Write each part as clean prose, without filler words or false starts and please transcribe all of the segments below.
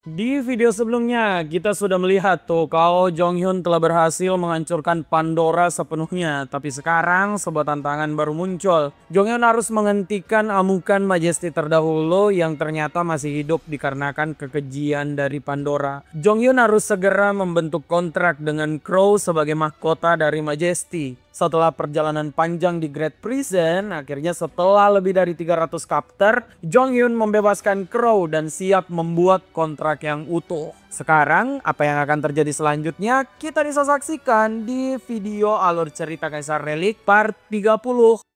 Di video sebelumnya kita sudah melihat tuh kalau Jong Hyun telah berhasil menghancurkan Pandora sepenuhnya. Tapi sekarang sebuah tantangan baru muncul. Jong Hyun harus menghentikan amukan Majesty terdahulu yang ternyata masih hidup dikarenakan kekejian dari Pandora. Jong Hyun harus segera membentuk kontrak dengan Crow sebagai mahkota dari Majesty. Setelah perjalanan panjang di Great Prison, akhirnya setelah lebih dari 300 kapter, Jong Hyun membebaskan Crow dan siap membuat kontrak yang utuh. Sekarang, apa yang akan terjadi selanjutnya kita bisa saksikan di video alur cerita Kaisar Relik part 30.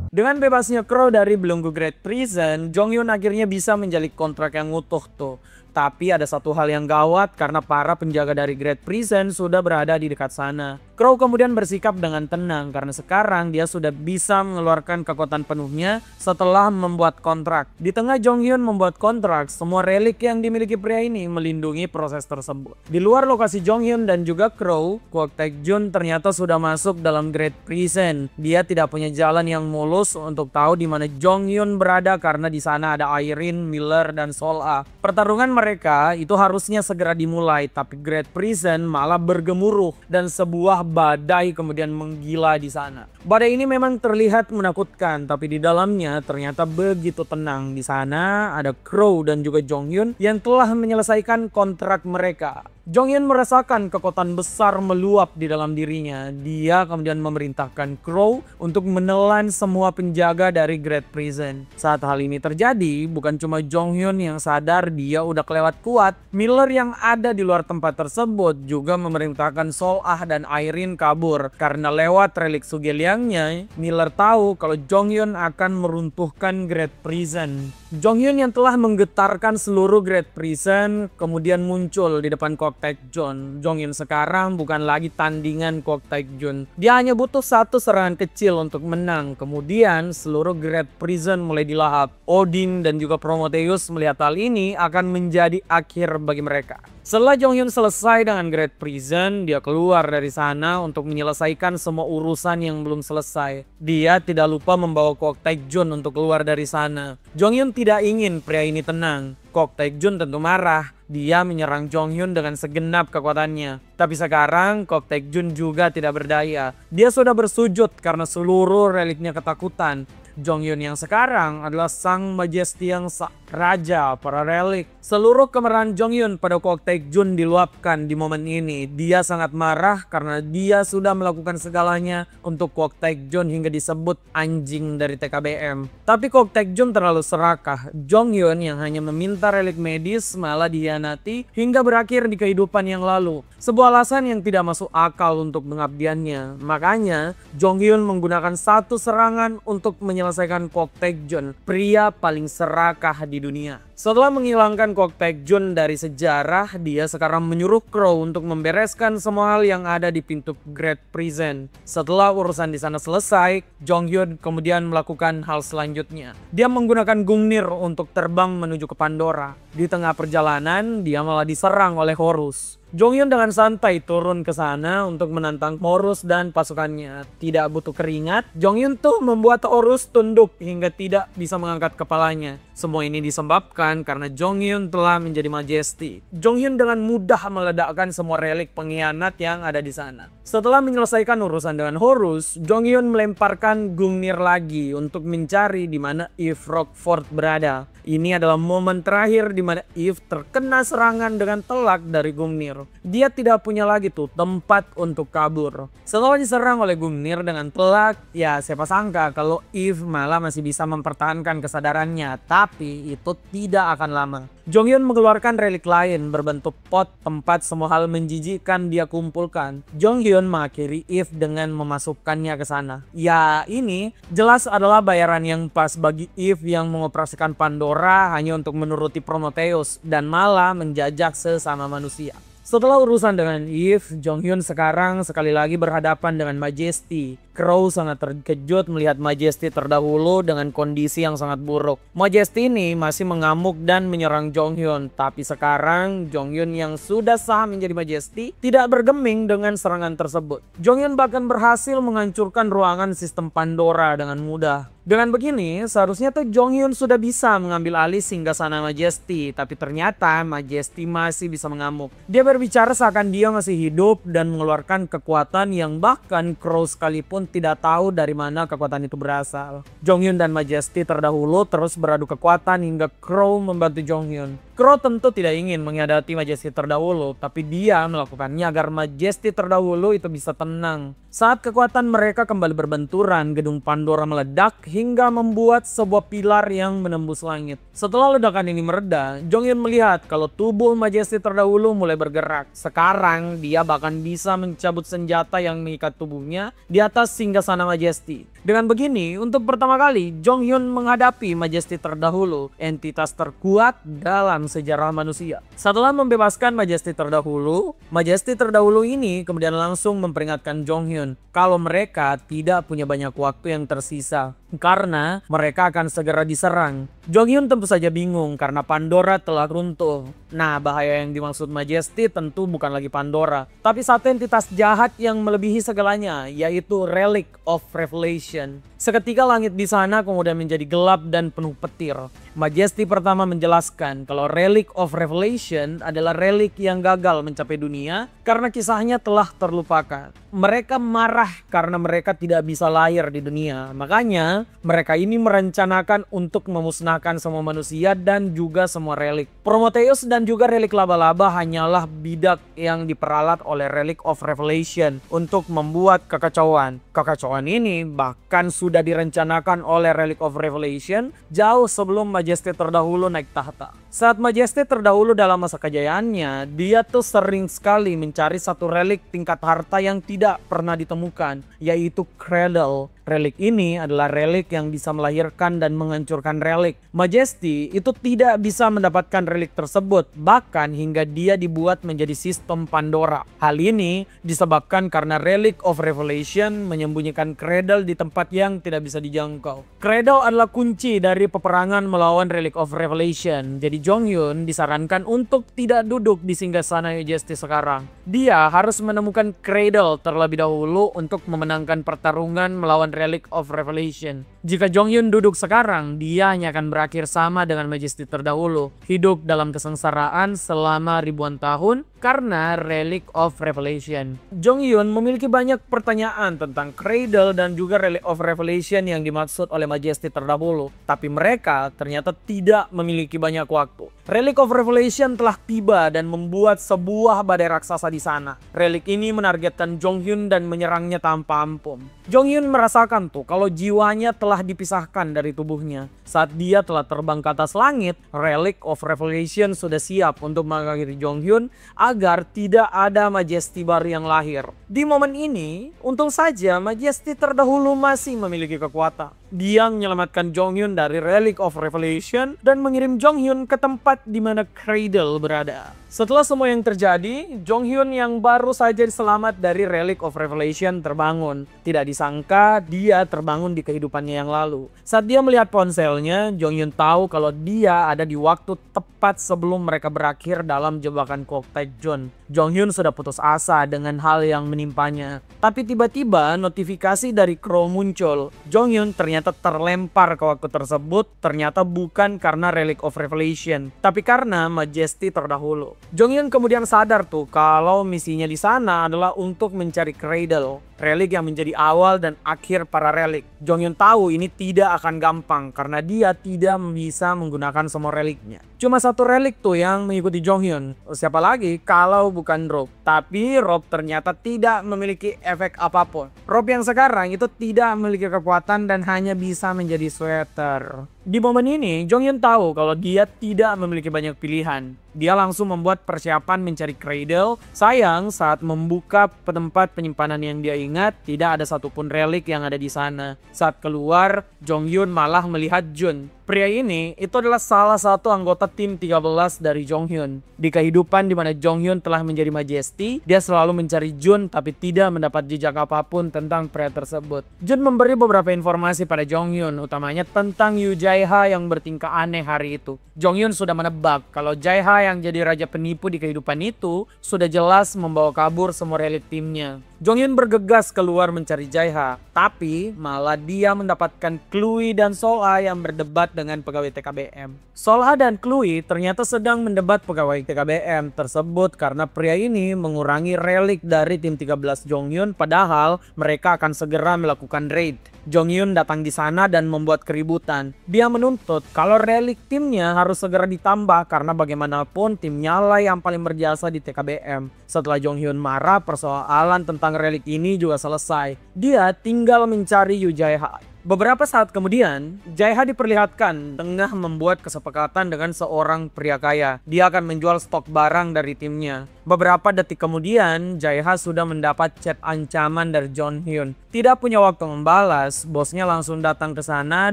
Dengan bebasnya Crow dari belenggu Great Prison, Jong Hyun akhirnya bisa menjalin kontrak yang utuh tuh. Tapi ada satu hal yang gawat karena para penjaga dari Great Prison sudah berada di dekat sana. Crow kemudian bersikap dengan tenang karena sekarang dia sudah bisa mengeluarkan kekuatan penuhnya setelah membuat kontrak. Di tengah Jong Hyun membuat kontrak, semua relik yang dimiliki pria ini melindungi proses tersebut. Di luar lokasi Jong Hyun dan juga Crow, Kwok Taek-jun ternyata sudah masuk dalam Great Prison. Dia tidak punya jalan yang mulus untuk tahu di mana Jong Hyun berada karena di sana ada Irene, Miller, dan Sol-a. Pertarungan mereka itu harusnya segera dimulai, tapi Great Prison malah bergemuruh dan sebuah badai kemudian menggila di sana. Badai ini memang terlihat menakutkan, tapi di dalamnya ternyata begitu tenang. Di sana ada Crow dan juga Jong Hyun yang telah menyelesaikan kontrak mereka. Jong Hyun merasakan kekuatan besar meluap di dalam dirinya. Dia kemudian memerintahkan Crow untuk menelan semua penjaga dari Great Prison. Saat hal ini terjadi, bukan cuma Jong Hyun yang sadar dia udah kelewat kuat. Miller yang ada di luar tempat tersebut juga memerintahkan Sol-ah dan Irene kabur. Karena lewat relik Sugeliangnya, Miller tahu kalau Jong Hyun akan meruntuhkan Great Prison. Jong Hyun yang telah menggetarkan seluruh Great Prison kemudian muncul di depan Kwok Taek-jun. Jong Hyun sekarang bukan lagi tandingan Kwok Taek-jun. Dia hanya butuh satu serangan kecil untuk menang. Kemudian seluruh Great Prison mulai dilahap. Odin dan juga Prometheus melihat hal ini akan menjadi akhir bagi mereka. Setelah Jong Hyun selesai dengan Great Prison, dia keluar dari sana untuk menyelesaikan semua urusan yang belum selesai. Dia tidak lupa membawa Kwok Taek-jun untuk keluar dari sana. Jong Hyun tidak ingin pria ini tenang. Kwok Taek-jun tentu marah. Dia menyerang Jong Hyun dengan segenap kekuatannya. Tapi sekarang Kwok Taek-jun juga tidak berdaya. Dia sudah bersujud karena seluruh reliknya ketakutan. Jong Hyun yang sekarang adalah sang Majesty yang raja para relik. Seluruh kemarahan Jong Hyun pada Kwok Taek-jun diluapkan di momen ini. Dia sangat marah karena dia sudah melakukan segalanya untuk Kwok Taek-jun hingga disebut anjing dari TKBM. Tapi Kwok Taek-jun terlalu serakah. Jong Hyun yang hanya meminta relik medis malah dihianati hingga berakhir di kehidupan yang lalu. Sebuah alasan yang tidak masuk akal untuk pengabdiannya. Makanya Jong Hyun menggunakan satu serangan untuk menyelesaikan Kwok Taek-jun, pria paling serakah di dunia. Setelah menghilangkan Kwok Taek-jun dari sejarah, dia sekarang menyuruh Crow untuk membereskan semua hal yang ada di pintu Great Prison. Setelah urusan di sana selesai, Jong Hyun kemudian melakukan hal selanjutnya. Dia menggunakan Gungnir untuk terbang menuju ke Pandora. Di tengah perjalanan, dia malah diserang oleh Horus. Jong Hyun dengan santai turun ke sana untuk menantang Horus dan pasukannya. Tidak butuh keringat, Jong Hyun tuh membuat Horus tunduk hingga tidak bisa mengangkat kepalanya. Semua ini disebabkan karena Jong Hyun telah menjadi Majesty. Jong Hyun dengan mudah meledakkan semua relik pengkhianat yang ada di sana. Setelah menyelesaikan urusan dengan Horus, Jong Hyun melemparkan Gungnir lagi untuk mencari di mana Eve Rockford berada. Ini adalah momen terakhir di mana Eve terkena serangan dengan telak dari Gungnir. Dia tidak punya lagi tuh tempat untuk kabur. Setelah diserang oleh Gungnir dengan telak, ya siapa sangka kalau Eve malah masih bisa mempertahankan kesadarannya. Tapi itu tidak akan lama. Jong Hyun mengeluarkan relik lain berbentuk pot tempat semua hal menjijikkan dia kumpulkan. Jong Hyun mengakhiri Eve dengan memasukkannya ke sana. Ya ini jelas adalah bayaran yang pas bagi Eve yang mengoperasikan Pandora hanya untuk menuruti Prometheus dan malah menjajak sesama manusia. Setelah urusan dengan Eve, Jong Hyun sekarang sekali lagi berhadapan dengan Majesty. Crow sangat terkejut melihat Majesty terdahulu dengan kondisi yang sangat buruk. Majesty ini masih mengamuk dan menyerang Jonghyun, tapi sekarang Jonghyun yang sudah sah menjadi Majesty tidak bergeming dengan serangan tersebut. Jonghyun bahkan berhasil menghancurkan ruangan sistem Pandora dengan mudah. Dengan begini, seharusnya tuh Jonghyun sudah bisa mengambil alih singgasana Majesty, tapi ternyata Majesty masih bisa mengamuk. Dia berbicara seakan dia masih hidup dan mengeluarkan kekuatan yang bahkan Crow sekalipun tidak tahu dari mana kekuatan itu berasal. Jonghyun dan Majesty terdahulu terus beradu kekuatan hingga Crow membantu Jonghyun. Crow tentu tidak ingin menghadapi Majesty terdahulu, tapi dia melakukannya agar Majesty terdahulu itu bisa tenang. Saat kekuatan mereka kembali berbenturan, gedung Pandora meledak hingga membuat sebuah pilar yang menembus langit. Setelah ledakan ini mereda, Jonghyun melihat kalau tubuh Majesty terdahulu mulai bergerak. Sekarang dia bahkan bisa mencabut senjata yang mengikat tubuhnya di atas singgasana Majesty. Dengan begini, untuk pertama kali Jonghyun menghadapi Majesty terdahulu, entitas terkuat dalam sejarah manusia. Setelah membebaskan Majesty terdahulu ini kemudian langsung memperingatkan Jonghyun kalau mereka tidak punya banyak waktu yang tersisa karena mereka akan segera diserang. Jonghyun tentu saja bingung karena Pandora telah runtuh. Nah, bahaya yang dimaksud Majesty tentu bukan lagi Pandora, tapi satu entitas jahat yang melebihi segalanya, yaitu Relic of Revelation. Seketika langit di sana kemudian menjadi gelap dan penuh petir. Majesty pertama menjelaskan kalau Relic of Revelation adalah relik yang gagal mencapai dunia karena kisahnya telah terlupakan. Mereka marah karena mereka tidak bisa lahir di dunia. Makanya mereka ini merencanakan untuk memusnahkan semua manusia dan juga semua relik. Prometheus dan juga relik laba-laba hanyalah bidak yang diperalat oleh Relic of Revelation untuk membuat kekacauan. Kekacauan ini bahkan sudah direncanakan oleh Relic of Revelation jauh sebelum Majesty terdahulu naik tahta. Saat Majesty terdahulu dalam masa kejayaannya, dia tuh sering sekali mencari satu relik tingkat harta yang tidak pernah ditemukan, yaitu Cradle. Relik ini adalah relik yang bisa melahirkan dan menghancurkan relik. Majesty itu tidak bisa mendapatkan relik tersebut, bahkan hingga dia dibuat menjadi sistem Pandora. Hal ini disebabkan karena Relic of Revelation menyembunyikan Cradle di tempat yang tidak bisa dijangkau. Cradle adalah kunci dari peperangan melawan Relic of Revelation. Jadi Jonghyun disarankan untuk tidak duduk di singgasana Majesty sekarang. Dia harus menemukan Cradle terlebih dahulu untuk memenangkan pertarungan melawan Relic of Revelation. Jika Jonghyun duduk sekarang, dia hanya akan berakhir sama dengan Majesty terdahulu, hidup dalam kesengsaraan selama ribuan tahun karena Relic of Revelation. Jonghyun memiliki banyak pertanyaan tentang Cradle dan juga Relic of Revelation yang dimaksud oleh Majesty terdahulu, tapi mereka ternyata tidak memiliki banyak waktu. Relic of Revelation telah tiba dan membuat sebuah badai raksasa di sana. Relik ini menargetkan Jonghyun dan menyerangnya tanpa ampun. Jonghyun merasakan tuh kalau jiwanya telah dipisahkan dari tubuhnya. Saat dia telah terbang ke atas langit, Relic of Revelation sudah siap untuk mengakhiri Jonghyun agar tidak ada Majesty baru yang lahir. Di momen ini, untung saja Majesty terdahulu masih memiliki kekuatan. Dia menyelamatkan Jonghyun dari Relic of Revelation dan mengirim Jonghyun ke tempat di mana Cradle berada. Setelah semua yang terjadi, Jonghyun yang baru saja selamat dari Relic of Revelation terbangun. Tidak disangka dia terbangun di kehidupannya yang lalu. Saat dia melihat ponselnya, Jonghyun tahu kalau dia ada di waktu tepat sebelum mereka berakhir dalam jebakan Kwok Taek-jeon. Jonghyun sudah putus asa dengan hal yang menimpanya. Tapi tiba-tiba notifikasi dari Crow muncul. Jonghyun ternyata terlempar ke waktu tersebut, ternyata bukan karena Relic of Revelation, tapi karena Majesty terdahulu. Jonghyun kemudian sadar tuh kalau misinya di sana adalah untuk mencari Cradle, relik yang menjadi awal dan akhir para relik. Jonghyun tahu ini tidak akan gampang karena dia tidak bisa menggunakan semua reliknya. Cuma satu relik tuh yang mengikuti Jonghyun. Siapa lagi kalau bukan Rob. Tapi Rob ternyata tidak memiliki efek apapun. Rob yang sekarang itu tidak memiliki kekuatan dan hanya bisa menjadi sweater. Di momen ini, Jong Hyun tahu kalau dia tidak memiliki banyak pilihan. Dia langsung membuat persiapan mencari cradle. Sayang, saat membuka tempat penyimpanan yang dia ingat, tidak ada satupun relik yang ada di sana. Saat keluar, Jong Hyun malah melihat Jun. Pria ini itu adalah salah satu anggota tim 13 dari Jong Hyun. Di kehidupan di mana Jong Hyun telah menjadi Majesty, dia selalu mencari Jun tapi tidak mendapat jejak apapun tentang pria tersebut. Jun memberi beberapa informasi pada Jong Hyun, utamanya tentang Yoo Jae-ha yang bertingkah aneh hari itu. Jong Hyun sudah menebak kalau Jae-ha yang jadi raja penipu di kehidupan itu sudah jelas membawa kabur semua relik timnya. Jong Hyun bergegas keluar mencari Jae-ha, tapi malah dia mendapatkan Chloe dan Sol-a yang berdebat dengan pegawai TKBM. Sol-a dan Chloe ternyata sedang mendebat pegawai TKBM tersebut karena pria ini mengurangi relik dari tim 13 Jong Hyun, padahal mereka akan segera melakukan raid. Jong Hyun datang di sana dan membuat keributan. Dia menuntut kalau relik timnya harus segera ditambah karena bagaimanapun timnya lah yang paling berjasa di TKBM. Setelah Jong Hyun marah, persoalan tentang relik ini juga selesai. Dia tinggal mencari Yoo Jae-ha. Beberapa saat kemudian, Jae-ha diperlihatkan tengah membuat kesepakatan dengan seorang pria kaya. Dia akan menjual stok barang dari timnya. Beberapa detik kemudian, Jae-ha sudah mendapat chat ancaman dari Jong Hyun. Tidak punya waktu membalas, bosnya langsung datang ke sana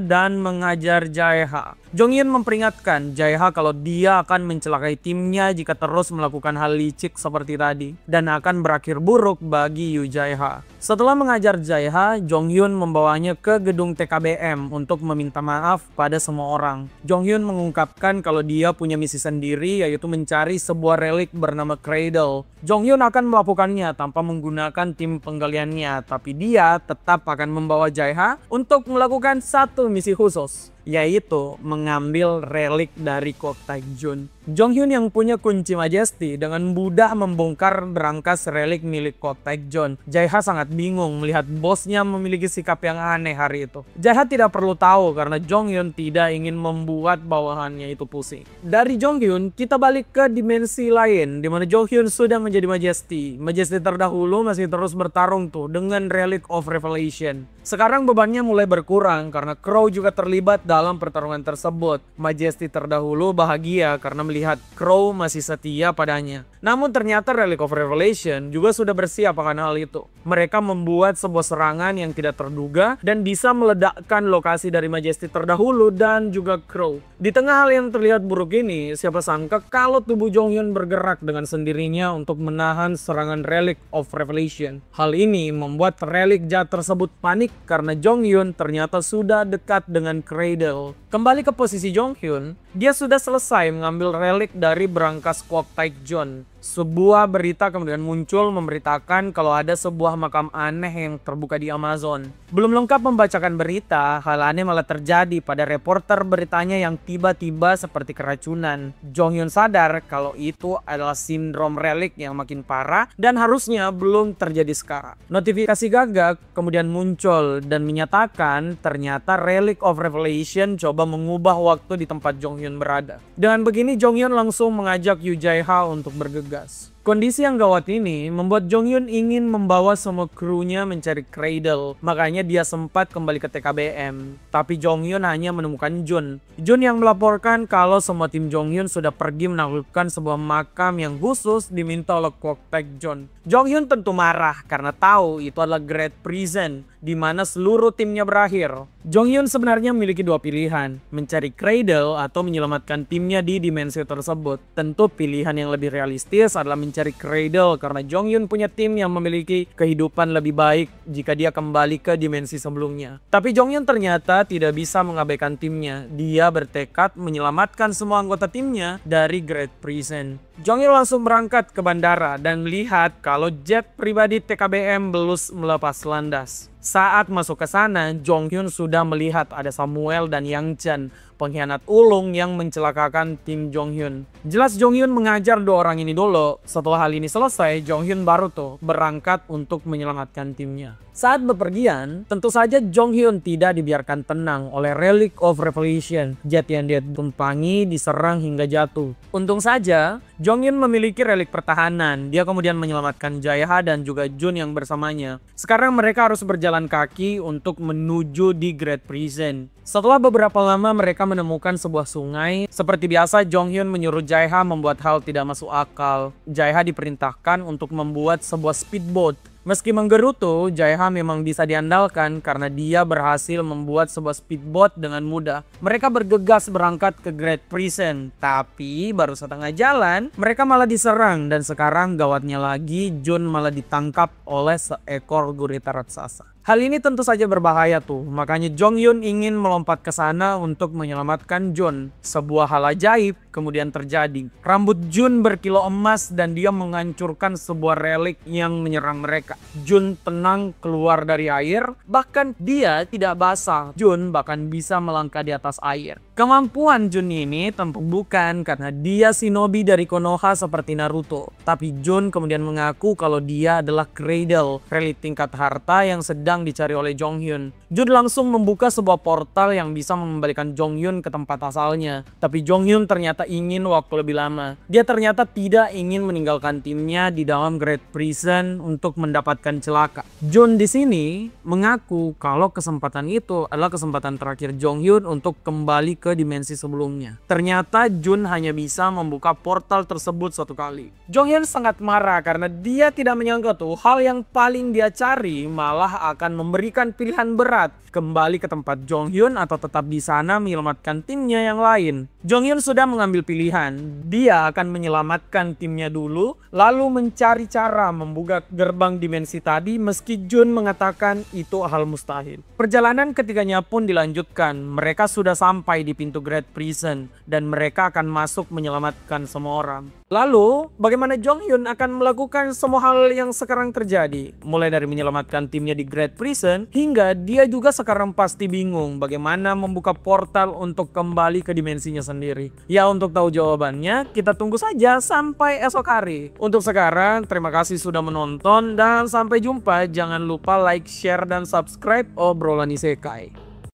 dan mengajar Jae-ha. Jong Hyun memperingatkan Jae-ha kalau dia akan mencelakai timnya jika terus melakukan hal licik seperti tadi dan akan berakhir buruk bagi Yoo Jae-ha. Setelah mengajar Jae-ha, Jong Hyun membawanya ke gedung TKBM untuk meminta maaf pada semua orang. Jong Hyun mengungkapkan kalau dia punya misi sendiri, yaitu mencari sebuah relik bernama Cradle. Jong Hyun akan melakukannya tanpa menggunakan tim penggaliannya, tapi dia tetap akan membawa Jae-ha untuk melakukan satu misi khusus, yaitu mengambil relik dari Kwok Taek-jun. Jong Hyun yang punya kunci Majesty dengan mudah membongkar berangkas relik milik Kwok Taek-jun. Jae-ha sangat bingung melihat bosnya memiliki sikap yang aneh hari itu. Jae-ha tidak perlu tahu karena Jong Hyun tidak ingin membuat bawahannya itu pusing. Dari Jong Hyun, kita balik ke dimensi lain di mana Jong Hyun sudah menjadi Majesty. Majesty terdahulu masih terus bertarung tuh dengan Relic of Revelation. Sekarang bebannya mulai berkurang karena Crow juga terlibat dalam pertarungan tersebut. Majesty terdahulu bahagia karena melihat Crow masih setia padanya. Namun ternyata Relic of Revelation juga sudah bersiap akan hal itu. Mereka membuat sebuah serangan yang tidak terduga dan bisa meledakkan lokasi dari Majesty terdahulu dan juga Crow. Di tengah hal yang terlihat buruk ini, siapa sangka kalau tubuh Jong Hyun bergerak dengan sendirinya untuk menahan serangan Relic of Revelation. Hal ini membuat relik jahat tersebut panik karena Jong Hyun ternyata sudah dekat dengan Cradle. Kembali ke posisi Jong Hyun, dia sudah selesai mengambil relik dari berangkas Kwok Taek-jun. Sebuah berita kemudian muncul memberitakan kalau ada sebuah makam aneh yang terbuka di Amazon. Belum lengkap membacakan berita, hal aneh malah terjadi pada reporter beritanya yang tiba-tiba seperti keracunan. Jong Hyun sadar kalau itu adalah sindrom relik yang makin parah dan harusnya belum terjadi sekarang. Notifikasi gagak kemudian muncul dan menyatakan ternyata Relic of Revelation coba mengubah waktu di tempat Jong Hyun berada. Dengan begini Jong Hyun langsung mengajak Yoo Jae-ha untuk bergegas. Kondisi yang gawat ini membuat Jong Hyun ingin membawa semua krunya mencari Cradle. Makanya dia sempat kembali ke TKBM. Tapi Jong Hyun hanya menemukan Jun. Jun yang melaporkan kalau semua tim Jong Hyun sudah pergi menaklukkan sebuah makam yang khusus diminta oleh Kwok Taek-jun. Jong Hyun tentu marah karena tahu itu adalah Great Prison di mana seluruh timnya berakhir. Jong Hyun sebenarnya memiliki dua pilihan, mencari Cradle atau menyelamatkan timnya di dimensi tersebut. Tentu pilihan yang lebih realistis adalah mencari Cradle karena Jong Hyun punya tim yang memiliki kehidupan lebih baik jika dia kembali ke dimensi sebelumnya. Tapi Jong Hyun ternyata tidak bisa mengabaikan timnya. Dia bertekad menyelamatkan semua anggota timnya dari Great Prison. Jong Hyun langsung berangkat ke bandara dan melihat kalau jet pribadi TKBM belum melepas landas. Saat masuk ke sana, Jong Hyun sudah melihat ada Samuel dan Yang Chan, pengkhianat ulung yang mencelakakan tim Jong Hyun. Jelas Jong Hyun mengajar dua orang ini dulu. Setelah hal ini selesai, Jong Hyun baru tuh berangkat untuk menyelamatkan timnya. Saat bepergian, tentu saja Jong Hyun tidak dibiarkan tenang oleh Relic of Revelation. Jet yang dia tumpangi diserang hingga jatuh. Untung saja, Jong Hyun memiliki relik pertahanan. Dia kemudian menyelamatkan Jae-ha dan juga Jun yang bersamanya. Sekarang mereka harus berjalan berjalan kaki untuk menuju di Great Prison. Setelah beberapa lama mereka menemukan sebuah sungai. Seperti biasa, Jonghyun menyuruh Jae-ha membuat hal tidak masuk akal. Jae-ha diperintahkan untuk membuat sebuah speedboat. Meski menggerutu, Jae-ha memang bisa diandalkan karena dia berhasil membuat sebuah speedboat dengan mudah. Mereka bergegas berangkat ke Great Prison, tapi baru setengah jalan mereka malah diserang dan sekarang gawatnya lagi, Jun malah ditangkap oleh seekor gurita raksasa. Hal ini tentu saja berbahaya tuh, makanya Jonghyun ingin melompat ke sana untuk menyelamatkan Jun. Sebuah hal ajaib kemudian terjadi. Rambut Jun berkilau emas dan dia menghancurkan sebuah relik yang menyerang mereka. Jun tenang keluar dari air, bahkan dia tidak basah. Jun bahkan bisa melangkah di atas air. Kemampuan Jun ini tentu bukan karena dia shinobi dari Konoha seperti Naruto. Tapi Jun kemudian mengaku kalau dia adalah Cradle, relik tingkat harta yang sedang dicari oleh Jonghyun. Jun langsung membuka sebuah portal yang bisa mengembalikan Jonghyun ke tempat asalnya. Tapi Jonghyun ternyata ingin waktu lebih lama. Dia ternyata tidak ingin meninggalkan timnya di dalam Great Prison untuk mendapatkan celaka. Jun di sini mengaku kalau kesempatan itu adalah kesempatan terakhir Jonghyun untuk kembali ke dimensi sebelumnya. Ternyata Jun hanya bisa membuka portal tersebut satu kali. Jonghyun sangat marah karena dia tidak menyangka tuh hal yang paling dia cari malah akan memberikan pilihan berat, kembali ke tempat Jonghyun atau tetap di sana menyelamatkan timnya yang lain. Jonghyun sudah mengambil pilihan. Dia akan menyelamatkan timnya dulu, lalu mencari cara membuka gerbang dimensi tadi meski Jun mengatakan itu hal mustahil. Perjalanan ketiganya pun dilanjutkan. Mereka sudah sampai di pintu Great Prison dan mereka akan masuk menyelamatkan semua orang. Lalu, bagaimana Jonghyun akan melakukan semua hal yang sekarang terjadi? Mulai dari menyelamatkan timnya di Great Prison, hingga dia juga sekarang pasti bingung bagaimana membuka portal untuk kembali ke dimensinya sendiri. Ya, untuk tahu jawabannya, kita tunggu saja sampai esok hari. Untuk sekarang, terima kasih sudah menonton dan sampai jumpa. Jangan lupa like, share, dan subscribe obrolan isekai.